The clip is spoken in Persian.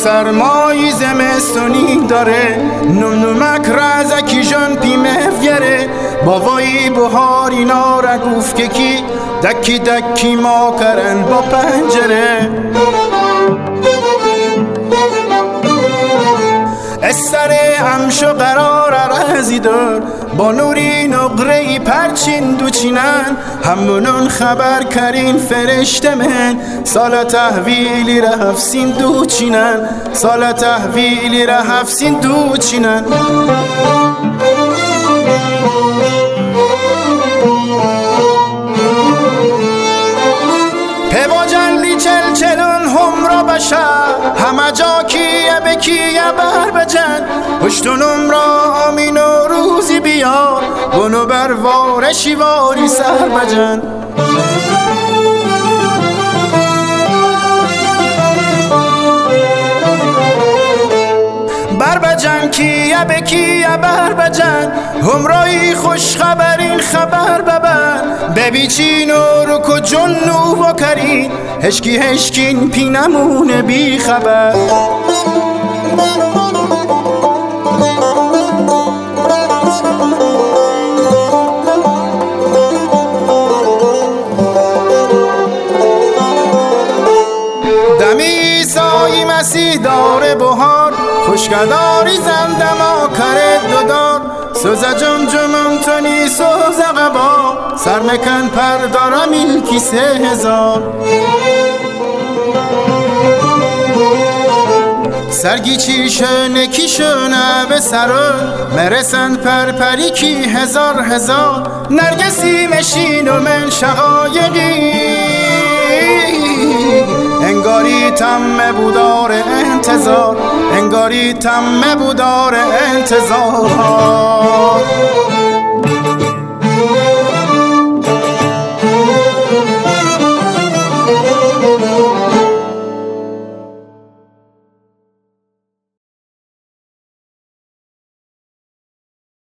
سرمایی زمستونی داره نمک رزکی جان پیمفگره بابایی بهاری نارگوف که کی دکی دکی ما کرن با پنجره استر همشو قرار رزی دار با نوری نقره پرچین دوچینن همونون خبر کرین فرشته من سال تحویلی رفسین دوچینن سال تحویلی رفسین دوچینن پبا جلی چلچلون هم را بشه همه جا کیه بکیه بر بجن پشتونم را آمین و روزی بیا بونو بر وارشی واری سر بجن بر بجن کیه بکیه بر بجن همراهی خوش خبرین خبر ببن ببیچین و رکو جنو و کرین هشکی هشکین پینمون بی خبر دمی سایی مسیح داره بهار خوشگداری زندما کرد دودار سوزا جم جمم تونی سوزا قبا سر مکن پر دارم ایلکی 3000 سرگی چی شونه کی شونه به سرون مرسن پری کی هزار نرگسی مشین و من شقایقی انگاری تم بودار انتظار انگاری تم بودار انتظار